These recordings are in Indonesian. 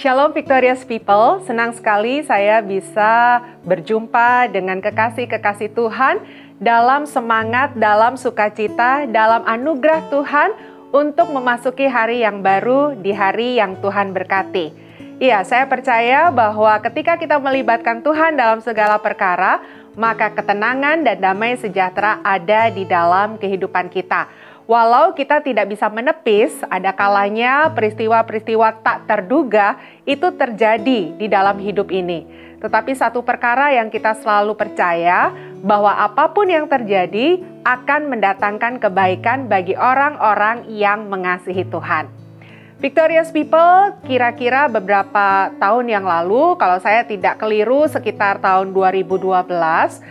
Shalom Victorious People, senang sekali saya bisa berjumpa dengan kekasih-kekasih Tuhan dalam semangat, dalam sukacita, dalam anugerah Tuhan untuk memasuki hari yang baru di hari yang Tuhan berkati. Iya, saya percaya bahwa ketika kita melibatkan Tuhan dalam segala perkara, maka ketenangan dan damai sejahtera ada di dalam kehidupan kita. Walau kita tidak bisa menepis, ada kalanya peristiwa-peristiwa tak terduga itu terjadi di dalam hidup ini. Tetapi satu perkara yang kita selalu percaya, bahwa apapun yang terjadi akan mendatangkan kebaikan bagi orang-orang yang mengasihi Tuhan. Victorious People, kira-kira beberapa tahun yang lalu, kalau saya tidak keliru sekitar tahun 2012,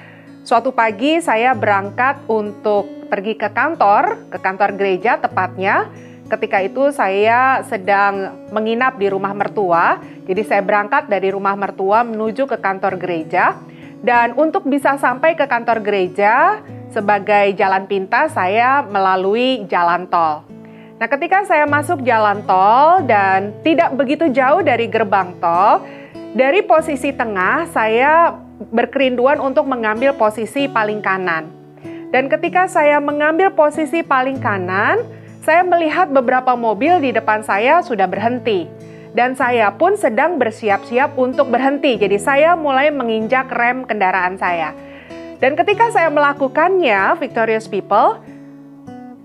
suatu pagi saya berangkat untuk pergi ke kantor gereja tepatnya. Ketika itu saya sedang menginap di rumah mertua. Jadi saya berangkat dari rumah mertua menuju ke kantor gereja. Dan untuk bisa sampai ke kantor gereja sebagai jalan pintas saya melalui jalan tol. Nah, ketika saya masuk jalan tol dan tidak begitu jauh dari gerbang tol, dari posisi tengah saya berkerinduan untuk mengambil posisi paling kanan. Dan ketika saya mengambil posisi paling kanan, saya melihat beberapa mobil di depan saya sudah berhenti. Dan saya pun sedang bersiap-siap untuk berhenti. Jadi saya mulai menginjak rem kendaraan saya. Dan ketika saya melakukannya, Victorious People,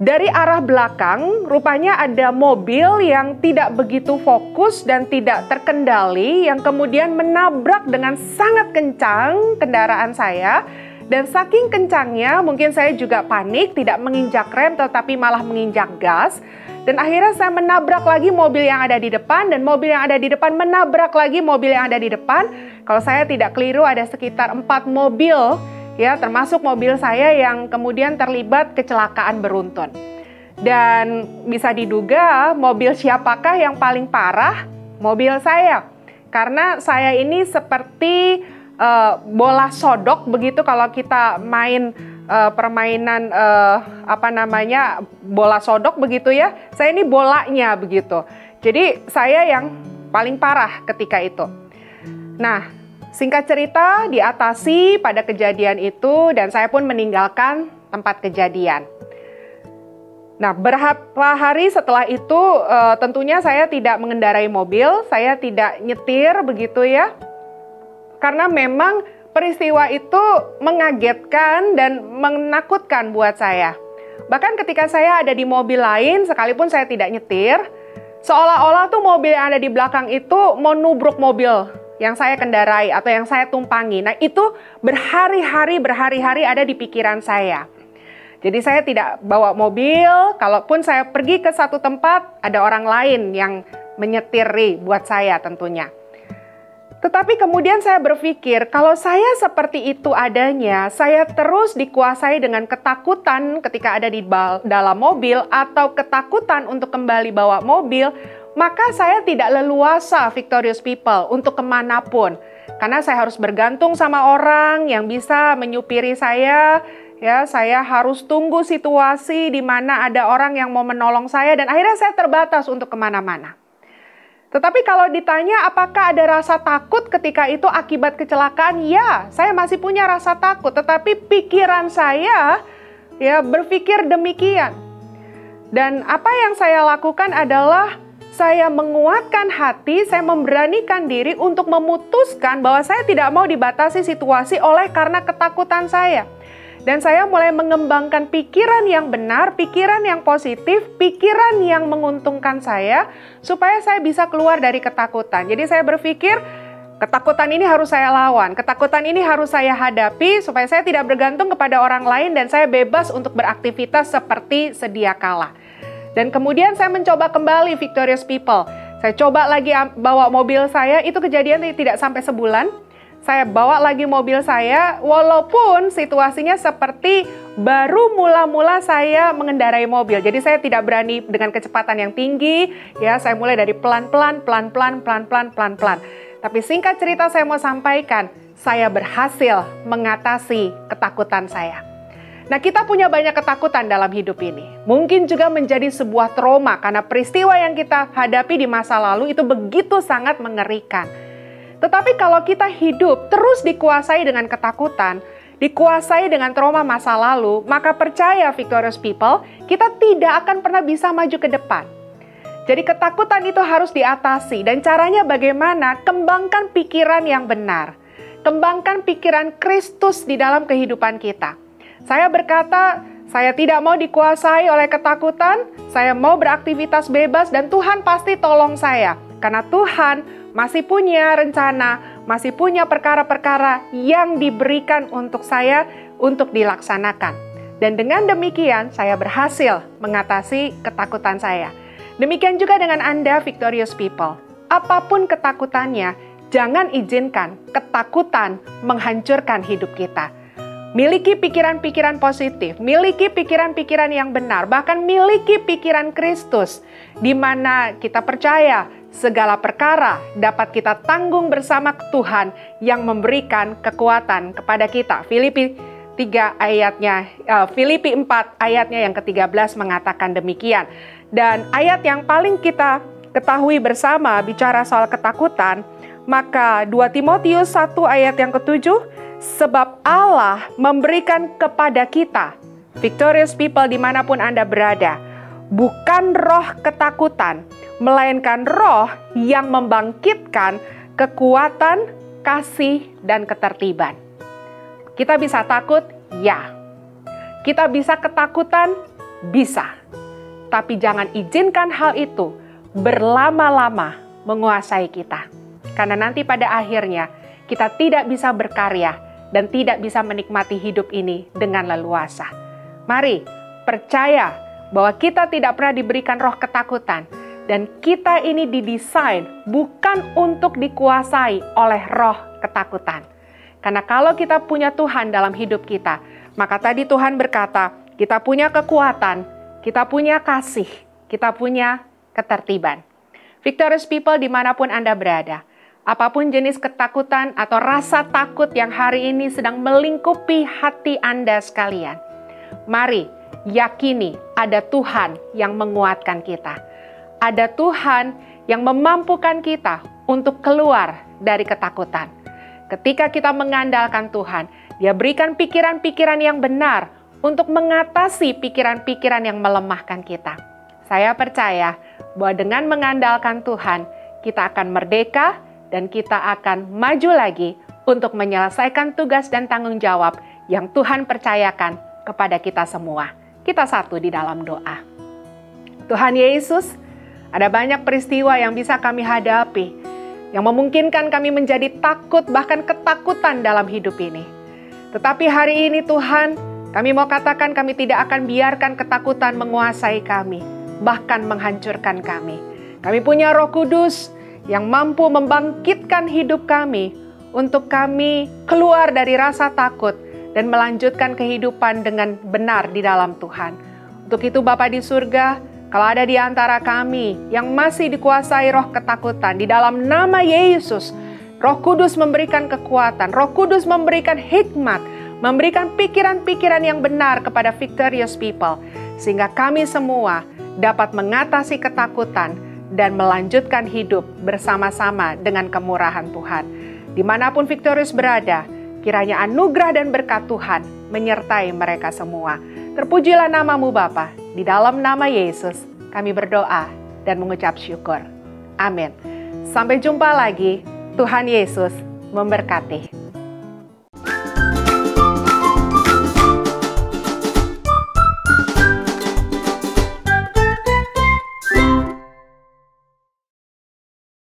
dari arah belakang rupanya ada mobil yang tidak begitu fokus dan tidak terkendali, yang kemudian menabrak dengan sangat kencang kendaraan saya. Dan saking kencangnya, mungkin saya juga panik, tidak menginjak rem tetapi malah menginjak gas. Dan akhirnya saya menabrak lagi mobil yang ada di depan, dan mobil yang ada di depan menabrak lagi mobil yang ada di depan. Kalau saya tidak keliru ada sekitar 4 mobil, ya, termasuk mobil saya yang kemudian terlibat kecelakaan beruntun. Dan bisa diduga mobil siapakah yang paling parah? Mobil saya. Karena saya ini seperti bola sodok begitu kalau kita main permainan bola sodok begitu ya. Saya ini bolanya begitu. Jadi saya yang paling parah ketika itu. Nah, singkat cerita diatasi pada kejadian itu dan saya pun meninggalkan tempat kejadian. Nah, beberapa hari setelah itu tentunya saya tidak mengendarai mobil, saya tidak nyetir begitu ya. Karena memang peristiwa itu mengagetkan dan menakutkan buat saya. Bahkan ketika saya ada di mobil lain, sekalipun saya tidak nyetir, seolah-olah tuh mobil yang ada di belakang itu mau nubruk mobil yang saya kendarai atau yang saya tumpangi. Nah, itu berhari-hari ada di pikiran saya. Jadi saya tidak bawa mobil, kalaupun saya pergi ke satu tempat, ada orang lain yang menyetiri buat saya tentunya. Tetapi kemudian saya berpikir, kalau saya seperti itu adanya, saya terus dikuasai dengan ketakutan ketika ada di dalam mobil atau ketakutan untuk kembali bawa mobil, maka saya tidak leluasa, Victorious People, untuk kemanapun. Karena saya harus bergantung sama orang yang bisa menyupiri saya, ya, saya harus tunggu situasi di mana ada orang yang mau menolong saya, dan akhirnya saya terbatas untuk kemana-mana. Tetapi kalau ditanya apakah ada rasa takut ketika itu akibat kecelakaan? Ya, saya masih punya rasa takut. Tetapi pikiran saya ya berpikir demikian. Dan apa yang saya lakukan adalah saya menguatkan hati, saya memberanikan diri untuk memutuskan bahwa saya tidak mau dibatasi situasi oleh karena ketakutan saya. Dan saya mulai mengembangkan pikiran yang benar, pikiran yang positif, pikiran yang menguntungkan saya, supaya saya bisa keluar dari ketakutan. Jadi saya berpikir, ketakutan ini harus saya lawan, ketakutan ini harus saya hadapi, supaya saya tidak bergantung kepada orang lain, dan saya bebas untuk beraktivitas seperti sedia kala. Dan kemudian saya mencoba kembali, Victorious People. Saya coba lagi bawa mobil saya, itu kejadian tidak sampai sebulan. Saya bawa lagi mobil saya, walaupun situasinya seperti baru mula-mula saya mengendarai mobil. Jadi saya tidak berani dengan kecepatan yang tinggi, ya, saya mulai dari pelan-pelan. Tapi singkat cerita saya mau sampaikan, saya berhasil mengatasi ketakutan saya. Nah, kita punya banyak ketakutan dalam hidup ini. Mungkin juga menjadi sebuah trauma karena peristiwa yang kita hadapi di masa lalu itu begitu sangat mengerikan. Tetapi kalau kita hidup terus dikuasai dengan ketakutan, dikuasai dengan trauma masa lalu, maka percaya Victorious People, kita tidak akan pernah bisa maju ke depan. Jadi ketakutan itu harus diatasi, dan caranya bagaimana? Kembangkan pikiran yang benar. Kembangkan pikiran Kristus di dalam kehidupan kita. Saya berkata, saya tidak mau dikuasai oleh ketakutan, saya mau beraktivitas bebas dan Tuhan pasti tolong saya. Karena Tuhan masih punya rencana, masih punya perkara-perkara yang diberikan untuk saya untuk dilaksanakan. Dan dengan demikian saya berhasil mengatasi ketakutan saya. Demikian juga dengan Anda, Victorious People. Apapun ketakutannya, jangan izinkan ketakutan menghancurkan hidup kita. Miliki pikiran-pikiran positif, miliki pikiran-pikiran yang benar, bahkan miliki pikiran Kristus, di mana kita percaya segala perkara dapat kita tanggung bersama Tuhan yang memberikan kekuatan kepada kita. Filipi 4 ayatnya yang ke-13 mengatakan demikian. Dan ayat yang paling kita ketahui bersama bicara soal ketakutan, maka 2 Timotius 1 ayat yang ke-7, sebab Allah memberikan kepada kita, Victorious People dimanapun Anda berada, bukan roh ketakutan, melainkan roh yang membangkitkan kekuatan, kasih, dan ketertiban. Kita bisa takut? Ya. Kita bisa ketakutan? Bisa. Tapi jangan izinkan hal itu berlama-lama menguasai kita. Karena nanti pada akhirnya kita tidak bisa berkarya dan tidak bisa menikmati hidup ini dengan leluasa. Mari percaya bahwa kita tidak pernah diberikan roh ketakutan, dan kita ini didesain bukan untuk dikuasai oleh roh ketakutan. Karena kalau kita punya Tuhan dalam hidup kita, maka tadi Tuhan berkata, kita punya kekuatan, kita punya kasih, kita punya ketertiban. Victorious People dimanapun Anda berada, apapun jenis ketakutan atau rasa takut yang hari ini sedang melingkupi hati Anda sekalian, mari yakini ada Tuhan yang menguatkan kita. Ada Tuhan yang memampukan kita untuk keluar dari ketakutan. Ketika kita mengandalkan Tuhan, Dia berikan pikiran-pikiran yang benar untuk mengatasi pikiran-pikiran yang melemahkan kita. Saya percaya bahwa dengan mengandalkan Tuhan, kita akan merdeka, dan kita akan maju lagi untuk menyelesaikan tugas dan tanggung jawab yang Tuhan percayakan kepada kita semua. Kita satu di dalam doa. Tuhan Yesus, ada banyak peristiwa yang bisa kami hadapi, yang memungkinkan kami menjadi takut, bahkan ketakutan dalam hidup ini. Tetapi hari ini Tuhan, kami mau katakan kami tidak akan biarkan ketakutan menguasai kami, bahkan menghancurkan kami. Kami punya Roh Kudus yang mampu membangkitkan hidup kami untuk kami keluar dari rasa takut dan melanjutkan kehidupan dengan benar di dalam Tuhan. Untuk itu Bapa di surga, kalau ada di antara kami yang masih dikuasai roh ketakutan, di dalam nama Yesus, Roh Kudus memberikan kekuatan, Roh Kudus memberikan hikmat, memberikan pikiran-pikiran yang benar kepada Victorious People, sehingga kami semua dapat mengatasi ketakutan dan melanjutkan hidup bersama-sama dengan kemurahan Tuhan. Dimanapun Victorious berada, kiranya anugerah dan berkat Tuhan menyertai mereka semua. Terpujilah namamu Bapa, di dalam nama Yesus kami berdoa dan mengucap syukur. Amin. Sampai jumpa lagi, Tuhan Yesus memberkati.